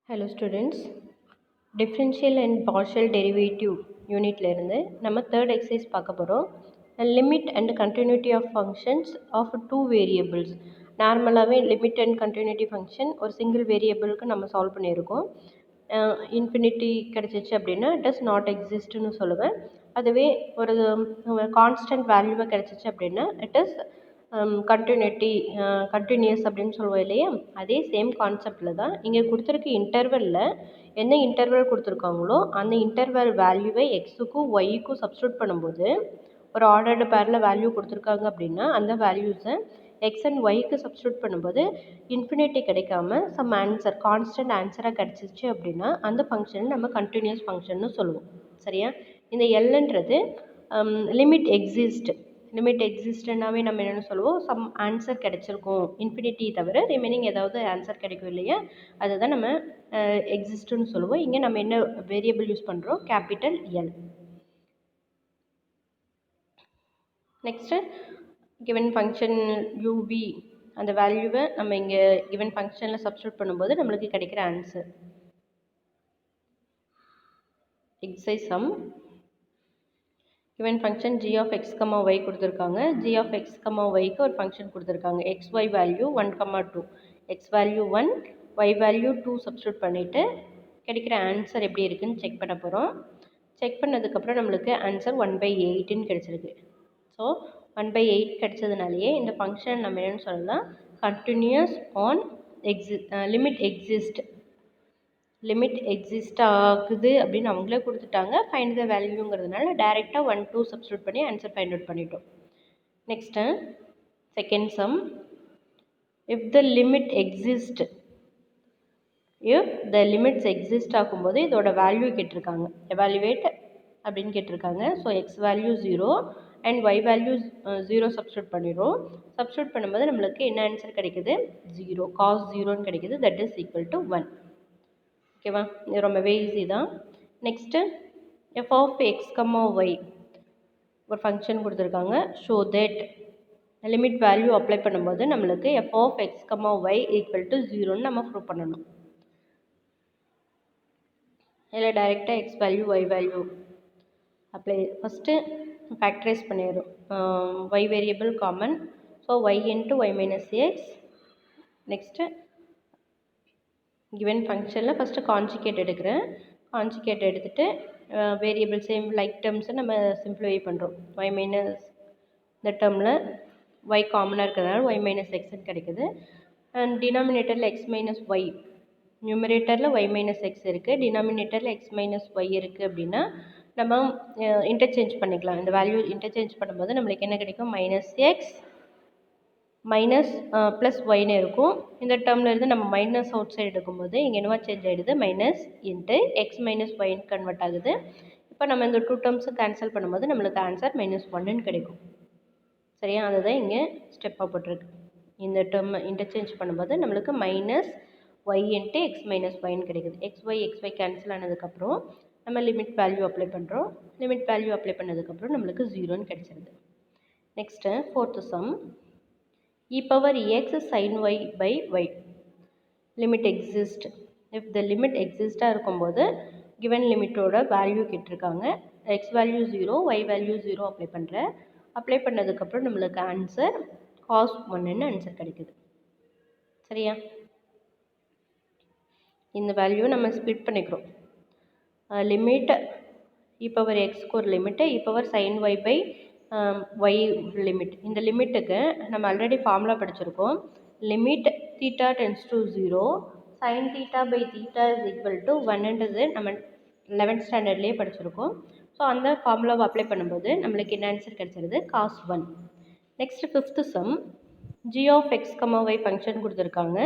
Hello students, differential and partial derivative யூனிட்ல இருந்து நம்ம தேர்ட் எக்ஸசைஸ் பார்க்க போகிறோம். Limit and continuity of functions of two variables. நார்மலாகவே லிமிட் அண்ட் கண்டினியூட்டி ஃபங்க்ஷன் ஒரு சிங்கிள் வேரியபிளுக்கு நம்ம சால்வ் பண்ணியிருக்கோம். இன்ஃபினிட்டி கிடச்சிச்சு அப்படின்னா இட் இஸ் நாட் எக்ஸிஸ்ட்னு சொல்லுவேன். அதுவே ஒரு கான்ஸ்டன்ட் வேல்யூவை கிடச்சிச்சு அப்படின்னா இட் இஸ் கண்டினியூஸ் அப்படின்னு சொல்லுவோம் இல்லையா, அதே சேம் கான்செப்டில் தான் இங்கே கொடுத்துருக்க இன்டர்வலில் என்ன இன்டர்வல் கொடுத்துருக்காங்களோ அந்த இன்டர்வல் வேல்யூவை எக்ஸுக்கும் ஒய்க்கும் சப்ஸ்டியூட் பண்ணும்போது ஒரு ஆர்டர்டு பேரில் வேல்யூ கொடுத்துருக்காங்க அப்படின்னா அந்த வேல்யூஸை எக்ஸ் அண்ட் ஒய்க்கு சப்ஸ்டியூட் பண்ணும்போது இன்ஃபினிட்டி கிடைக்காம சம் ஆன்சர் கான்ஸ்டன்ட் ஆன்சராக கிடச்சிச்சு அப்படின்னா அந்த ஃபங்க்ஷன் நம்ம கண்டினியூஸ் ஃபங்க்ஷன்னு சொல்லுவோம். சரியா? இந்த எல்ன்றது லிமிட் எக்ஸிஸ்ட்னாவே நம்ம என்னென்னு சொல்லுவோம், சம் ஆன்சர் கிடைச்சிருக்கும் இன்ஃபினிட்டி தவிர ரிமைனிங் ஏதாவது ஆன்சர் கிடைக்கும் இல்லையா, அதுதான் நம்ம எக்ஸிஸ்ட்னு சொல்லுவோம். இங்கே நம்ம என்ன வேரியபிள் யூஸ் பண்ணுறோம், capital L. Next given function UV அந்த வேல்யூவை நம்ம இங்கே கிவன் ஃபங்க்ஷனில் சப்ஸ்டியூட் பண்ணும்போது நம்மளுக்கு கிடைக்கிற answer. Exercise some. given function g of x, y கொடுத்துருக்காங்க. g of x, yக்கு ஒரு ஃபங்க்ஷன் கொடுத்துருக்காங்க. xy value 1, 2, x value 1, y value 2 substitute பண்ணிவிட்டு கிடைக்கிற ஆன்சர் எப்படி இருக்குதுன்னு செக் பண்ண போகிறோம். செக் பண்ணதுக்கப்புறம் நம்மளுக்கு ஆன்சர் 1/8ன்னு கிடச்சிருக்கு. ஸோ 1/8 கிடச்சதுனாலேயே இந்த ஃபங்க்ஷன் நம்ம என்னென்னு சொல்லலாம், கண்டினியூஸ் ஆன் லிமிட் எக்ஸிஸ்ட் ஆகுது அப்படின்னு அவங்களே கொடுத்துட்டாங்க. ஃபைண்ட் த வேல்யூங்கிறதுனால டைரெக்டாக 1, 2 சப்ஸ்டியூட் பண்ணி ஆன்சர் ஃபைண்ட் அவுட் பண்ணிட்டோம். Next second sum. If the limits exist ஆகும்போது இதோட வேல்யூ கேட்டிருக்காங்க, எவாலுவேட் அப்படின்னு கேட்டிருக்காங்க. So X value 0 and Y value 0 substitute பண்ணிடுறோம். சப்ஸ்டியூட் பண்ணும்போது நம்மளுக்கு என்ன ஆன்சர் கிடைக்குது, 0 cos 0ன்னு கிடைக்குது. That is equal to 1. ஓகேவா? இது ரொம்பவே ஈஸி தான். Next F of X, Y ஒரு ஃபங்க்ஷன் கொடுத்துருக்காங்க. Show that limit value apply பண்ணும்போது நம்மளுக்கு F of X, Y equal to 0ன்னு நம்ம ப்ரூவ் பண்ணணும். இதில் டைரெக்டாக X value Y value apply first factorize பண்ணிடுறோம். Y variable common, so Y into Y minus X. Next given ஃபங்க்ஷனில் ஃபஸ்ட்டு கான்ஜுகேட் எடுக்கிறேன். கான்ஜுகேட் எடுத்துகிட்டு வேரியபிள் சேம் லைக் டேர்ம்ஸை நம்ம சிம்ப்ளிஃபை பண்ணுறோம். ஒய் மைனஸ் இந்த டேர்மில் ஒய் காமனாக இருக்கிறதுனால ஒய் மைனஸ் எக்ஸ்ன்னு கிடைக்குது. அண்ட் டினாமினேட்டரில் எக்ஸ் மைனஸ் ஒய், நியூமரேட்டரில் ஒய் மைனஸ் எக்ஸ் இருக்குது, டினாமினேட்டரில் எக்ஸ் மைனஸ் ஒய் இருக்குது அப்படின்னா நம்ம இன்டர்சேஞ்ச் பண்ணிக்கலாம். இந்த வேல்யூ இன்டர்சேஞ்ச் பண்ணும்போது நம்மளுக்கு என்ன கிடைக்கும், மைனஸ் எக்ஸ் மைனஸ் ப்ளஸ் ஒய்னு இருக்கும். இந்த டேர்மில் இருந்து நம்ம மைனஸ் அவுட் சைடு எடுக்கும்போது இங்கே என்னவா சேஞ்ச் ஆகிடுது, மைனஸ் இன்ட்டு எக்ஸ் மைனஸ் ஒய்ன்னு கன்வெர்ட் ஆகுது. இப்போ நம்ம இந்த 2 டேர்ம்ஸை கேன்சல் பண்ணும்போது நம்மளுக்கு ஆன்சர் -1ன்னு கிடைக்கும். சரியா? அதுதான் இங்கே ஸ்டெப்பாக போட்டிருக்கு. இந்த டேர்ம் இன்டர்சேஞ்ச் பண்ணும்போது நம்மளுக்கு minus Y into X minus ஒய்ன்னு கிடைக்குது. எக்ஸ்ஒய் கேன்சல் ஆனதுக்கப்புறம் நம்ம லிமிட் வேல்யூ அப்ளை பண்ணுறோம். லிமிட் வேல்யூ அப்ளை பண்ணதுக்கப்புறம் நம்மளுக்கு 0ன்னு கிடைச்சிருது. Next fourth sum. e power x sin y by y limit exist. If the limit எக்ஸிஸ்டாக இருக்கும்போது கிவன் லிமிட்டோட வேல்யூ கேட்டிருக்காங்க. X value 0, Y value 0 apply பண்ணுறேன். அப்ளை பண்ணதுக்கப்புறம் நம்மளுக்கு ஆன்சர் cos 1ன்னு ஆன்சர் கிடைக்குது. சரியா? இந்த வேல்யூவை நம்ம ஸ்ப்ளிட் பண்ணிக்கிறோம். லிமிட் e power xக்கு ஒரு limit, e power sin y by y limit. இந்த லிமிட்டுக்கு நம்ம ஆல்ரெடி ஃபார்முலா படிச்சிருக்கோம். Limit theta tends to 0 sin theta by theta is equal to 1ன்றது நம்ம 11th ஸ்டாண்டர்ட்லேயே படிச்சிருக்கோம். ஸோ அந்த ஃபார்முலாவை அப்ளை பண்ணும்போது நம்மளுக்கு என்ன ஆன்சர் கிடச்சிருது, cos 1. Next fifth sum. g of X, Y function கொடுத்துருக்காங்க.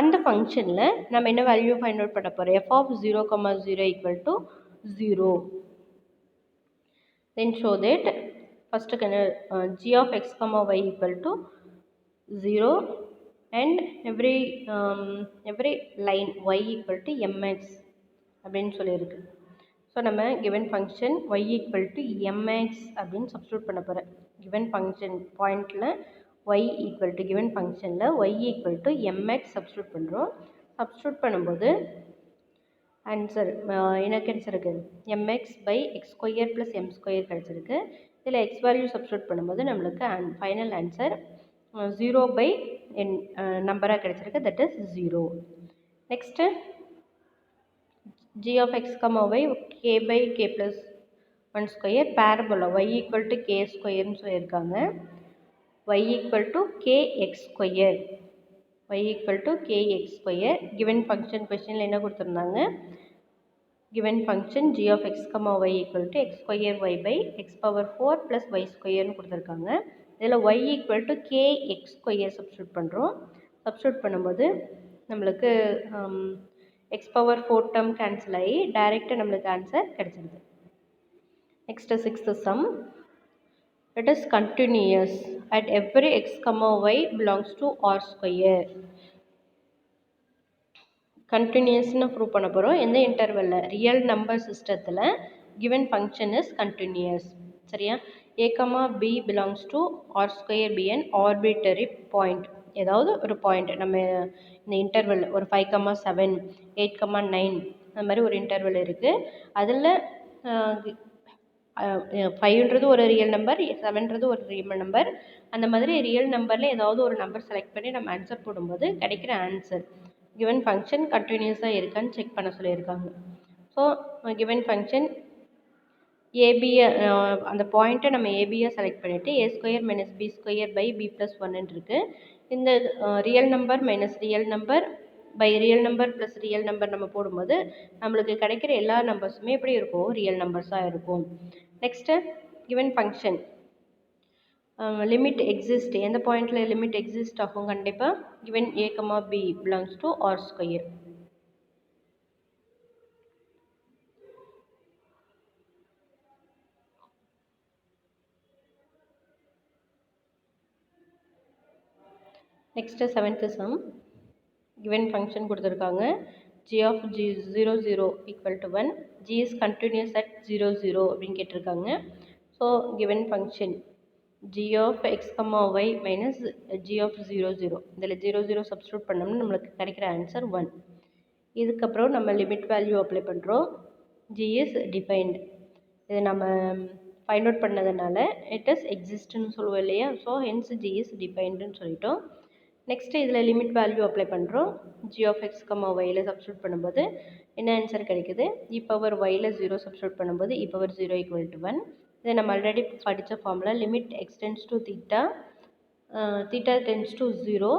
அந்த ஃபங்க்ஷனில் நம்ம என்ன வேல்யூ ஃபைண்ட் அவுட் பண்ண போகிறோம், F of 0, 0 equal to 0. Then show that first g of x, y equal to 0 and every line y equal to mx அப்படின்னு சொல்லியிருக்கு. So நம்ம given function y equal to mx அப்படின்னு substitute பண்ண போகிறேன். given function பாயிண்டில் y equal to given functionல y equal to mx substitute பண்ணுறோம். Substitute பண்ணும்போது answer என்ன கிடைச்சிருக்கு, mx/x² + m² கிடைச்சிருக்கு. இதில் எக்ஸ் வேல்யூ சப்ஸ்டியூட் பண்ணும்போது நம்மளுக்கு ஃபைனல் ஆன்சர் 0/n நம்பராக கிடைச்சிருக்கு, that is 0. Next g of x, y k/k+1² parabola y = k² சொல்லியிருக்காங்க. y = kx², y = kx². given function கொஸ்டினில் என்ன கொடுத்துருந்தாங்க, given function g of x, y = x²y/x⁴ + y² கொடுத்துருக்காங்க. இதில் y = kx² சப்ஸ்டியூட் பண்ணுறோம். Substitute பண்ணும்போது நம்மளுக்கு x⁴ டேர்ம் கேன்சல் ஆகி டைரெக்டாக நம்மளுக்கு ஆன்சர் கிடச்சிருது. Next 6th sum. It is continuous at every x, y belongs to R². கண்டினியூஸ்னு ப்ரூவ் பண்ண போகிறோம். எந்த இன்டர்வலில், ரியல் நம்பர் சிஸ்டத்தில் given function is continuous. சரியா, a, b belongs to R² be an arbitrary point. ஏதாவது ஒரு பாயிண்ட் நம்ம இந்த இன்டர்வல் ஒரு 5, 7, 8, 9 அந்த மாதிரி ஒரு இன்டர்வல் இருக்குது. அதில் 5ன்றது ஒரு ரியல் நம்பர், 7ன்றது ஒரு ரியல் நம்பர். அந்த மாதிரி ரியல் நம்பரில் ஏதாவது ஒரு நம்பர் செலக்ட் பண்ணி நம்ம ஆன்சர் போடும்போது கிடைக்கிற ஆன்சர் given ஃபங்க்ஷன் கண்டினியூஸாக இருக்கான்னு செக் பண்ண சொல்லியிருக்காங்க. ஸோ given ஃபங்க்ஷன் ஏபியை அந்த பாயிண்ட்டை நம்ம ஏபியை செலக்ட் பண்ணிவிட்டு a² - b²/b+1 இருக்குது. இந்த real number minus real number by real number plus real number நம்ம போடும்போது நம்மளுக்கு கிடைக்கிற எல்லா நம்பர்ஸுமே எப்படி இருக்கும், ரியல் நம்பர்ஸாக இருக்கும். Next given function limit exist, எந்த பாயிண்டில் லிமிட் எக்ஸிஸ்ட் ஆகும், கண்டிப்பாக given a, b belongs to R². Next 7th sum. given function கொடுத்துருக்காங்க, g of g 0, 0 = 1, g is continuous at 0, 0 அப்படின்னு கேட்டிருக்காங்க. So given function g of x, y minus g of 0, 0 இதில் 0, 0 substitute பண்ணோம்னா நம்மளுக்கு கிடைக்கிற answer 1. இதுக்கப்புறம் நம்ம லிமிட் வேல்யூ அப்ளை பண்ணுறோம். g is defined, இது நம்ம ஃபைண்ட் அவுட் பண்ணதுனால இட் இஸ் எக்ஸிஸ்ட்னு சொல்லுவோம் இல்லையா. ஸோ ஹென்ஸ் g is definedன்னு சொல்லிட்டோம். நெக்ஸ்ட்டு இதில் லிமிட் வேல்யூ அப்ளை பண்ணுறோம். g of x, yயில் சப்ஸ்டியூட் பண்ணும்போது என்ன ஆன்சர் கிடைக்குது, e⁻yயில் 0 சப்ஸ்டியூட் பண்ணும்போது e⁻0 = 1. இதை நம்ம ஆல்ரெடி படித்த formula limit X tends to theta, theta tends to 0,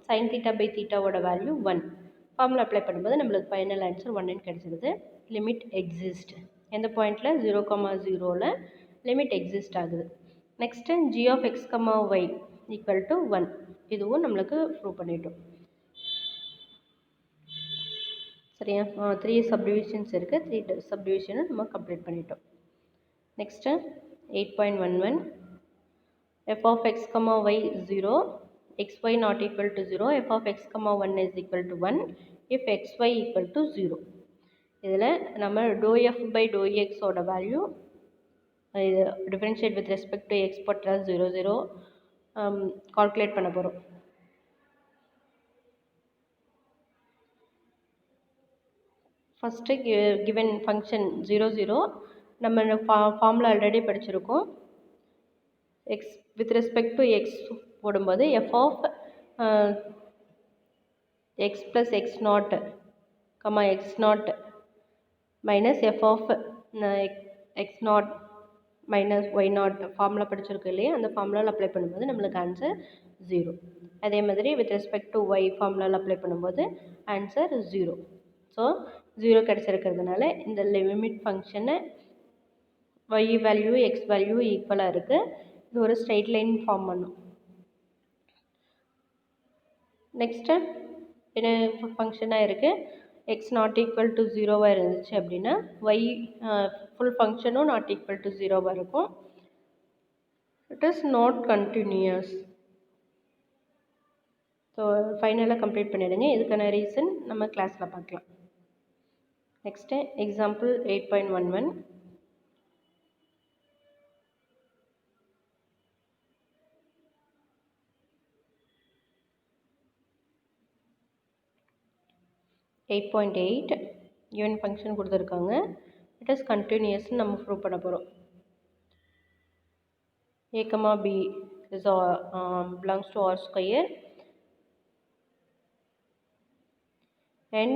sine தீட்டா/தீட்டாவோட வேல்யூ 1. ஃபார்முலா அப்ளை பண்ணும்போது நம்மளுக்கு ஃபைனல் ஆன்சர் 1ன்னு கிடச்சிருது. லிமிட் எக்ஸிஸ்ட், எந்த பாயிண்டில் 0, 0ல் லிமிட் எக்ஸிஸ்ட் ஆகுது. Next g of x, y = 1, இதுவும் நம்மளுக்கு ப்ரூவ் பண்ணிட்டோம். சரியா, 3 சப்டிவிஷன்ஸ் இருக்குது, 3 சப்டிவிஷனை நம்ம கம்ப்ளீட் பண்ணிட்டோம். Next 8.11. f of x, y 0, xy not equal to 0, f of x, 1 is equal to 1 if xy equal to 0. இதில் நம்ம ∂f/∂x ஓட வேல்யூ இது differentiate with respect to X போட்டால் 0, 0 கால்குலேட் பண்ண போகிறோம். ஃபஸ்ட்டு given ஃபங்க்ஷன் 0, 0 நம்ம formula already படிச்சிருக்கோம். X with respect to X போடும்போது f of x plus x0, x0 minus f of x0 minus y0 formula படிச்சிருக்கோம் இல்லையா. அந்த ஃபார்முலாவில் அப்ளை பண்ணும்போது நம்மளுக்கு ஆன்சர் 0. அதே மாதிரி வித் ரெஸ்பெக்ட் டு y ஃபார்முலாவில் அப்ளை பண்ணும்போது ஆன்சர் 0. ஸோ 0 கிடச்சிருக்கிறதுனால இந்த லிமிட் ஃபங்க்ஷனை y வேல்யூ x வேல்யூ ஈக்குவலாக இருக்குது. இது ஒரு ஸ்ட்ரைட் லைன் ஃபார்ம் பண்ணும். நெக்ஸ்ட்டு என்ன ஃபங்க்ஷனாக இருக்குது, எக்ஸ் நாட் ஈக்குவல் டு 0வாக இருந்துச்சு அப்படின்னா y ஃபுல் ஃபங்க்ஷனும் நாட் ஈக்குவல் டு 0வாக இருக்கும். It is not continuous. So ஃபைனலாக கம்ப்ளீட் பண்ணிவிடுங்க. இதுக்கான ரீசன் நம்ம கிளாஸில் பார்க்கலாம். Next example 8.11. given function கொடுத்துருக்காங்க. it is continuous நம்ம ப்ரூவ் பண்ண போகிறோம். a comma b is belongs to r square and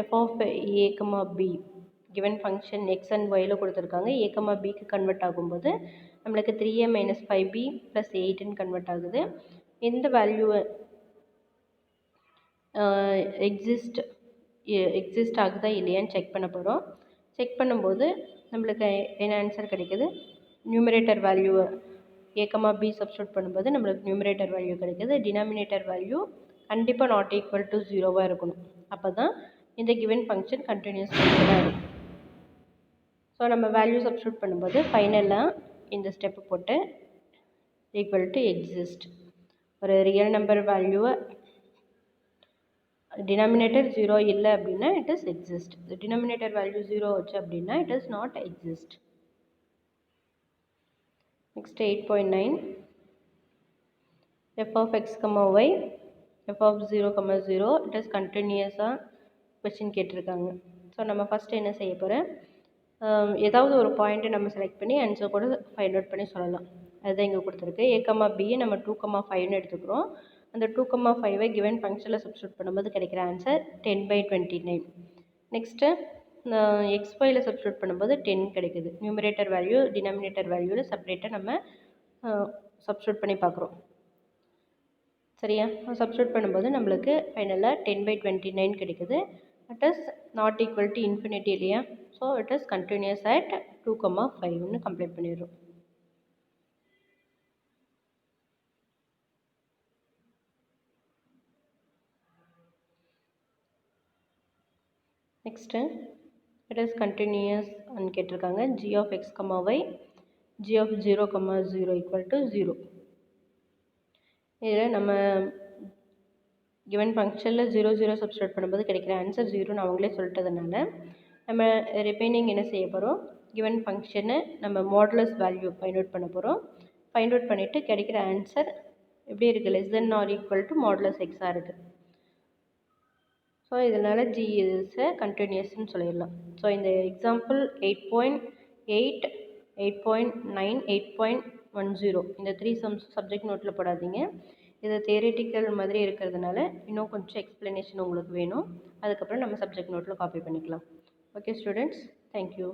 f of a comma b given function x and y கொடுத்துருக்காங்க. a comma bக்கு கன்வெர்ட் ஆகும்போது நம்மளுக்கு 3a minus 5b plus 8ன்னு convert ஆகுது. எந்த வேல்யூ எக்ஸிஸ்ட் ஆகுதா இல்லையான்னு செக் பண்ண போகிறோம். செக் பண்ணும்போது நம்மளுக்கு என்ன ஆன்சர் கிடைக்குது, numerator value a comma b substitute பண்ணும்போது நம்மளுக்கு நியூமரேட்டர் வேல்யூ கிடைக்குது. டினாமினேட்டர் வேல்யூ கண்டிப்பாக நாட் ஈக்குவல் டு 0வாக இருக்கணும். அப்போ தான் இந்த கிவன் ஃபங்க்ஷன் கண்டினியூஸ் ஃபங்க்ஷனாக இருக்கும். ஸோ நம்ம வேல்யூ சப்ஸ்டியூட் பண்ணும்போது ஃபைனலாக இந்த ஸ்டெப்பு போட்டு ஈக்குவல் டு எக்ஸிஸ்ட், ஒரு ரியல் நம்பர் வேல்யூவை டினாமினேட்டர் 0 இல்லை அப்படின்னா it is exist. Denominator value 0 வச்சு அப்படின்னா it is not exist. Next 8.9 f of x comma y f of 0 comma 0 it is கண்டினியூஸாக கொஸ்டின் கேட்டிருக்காங்க. ஸோ நம்ம ஃபஸ்ட்டு என்ன செய்ய போகிறேன், ஏதாவது ஒரு பாயிண்ட்டை நம்ம செலக்ட் பண்ணி ஆன்சர் கூட ஃபைண்ட் அவுட் பண்ணி சொல்லலாம். அதுதான் இங்கே கொடுத்துருக்கு. a comma b நம்ம 2,5ன்னு எடுத்துக்கிறோம். அந்த 2,5ஐ கிவன் ஃபங்க்ஷனில் சப்ஸ்டியூட் பண்ணும்போது கிடைக்கிற ஆன்சர் 10/29. நெக்ஸ்ட்டு எக்ஸ்ஒயில் சப்ஸ்டியூட் பண்ணும்போது 10 கிடைக்குது. நியூமரேட்டர் வேல்யூ டினாமினேட்டர் வேல்யூவில் செப்பரேட்டாக நம்ம சப்ஸ்டியூட் பண்ணி பார்க்குறோம். சரியா, சப்ஸ்டியூட் பண்ணும்போது நம்மளுக்கு ஃபைனலாக 10/29 கிடைக்குது. It is not equal to infinity இல்லையா, so it is continuous at 2,5ன்னு கம்ப்ளீட் பண்ணிடுறோம். நெக்ஸ்ட்டு இட் இஸ் கண்டினியூஸ் அன்னு கேட்டிருக்காங்க. g of x comma y g of 0 comma 0 equal to 0. இதில் நம்ம கிவன் ஃபங்க்ஷனில் 0 0 சப்ஸ்டியூட் பண்ணும்போது கிடைக்கிற ஆன்சர் 0ன்னு அவங்களே சொல்லிட்டதுனால நம்ம ரிமைனிங் என்ன செய்ய போகிறோம், கிவன் ஃபங்க்ஷனை நம்ம மாடுலஸ் வேல்யூ ஃபைண்ட் அவுட் பண்ண போகிறோம். ஃபைண்ட் அவுட் பண்ணிவிட்டு கிடைக்கிற ஆன்சர் எப்படி இருக்குது, less than or equal to modulus எக்ஸாக இருக்குது. ஸோ இதனால் g இஸ் கண்டினியூஸ்ன்னு சொல்லிடலாம். ஸோ இந்த எக்ஸாம்பிள் 8.8 8.9 8.10 இந்த 3 சம்ஸ் சப்ஜெக்ட் நோட்டில் போடாதீங்க. இது தியரிட்டிக்கல் மாதிரி இருக்கிறதுனால இன்னும் கொஞ்சம் எக்ஸ்ப்ளனேஷன் உங்களுக்கு வேணும். அதுக்கப்புறம் நம்ம சப்ஜெக்ட் நோட்டில் காப்பி பண்ணிக்கலாம். Okay students, thank you.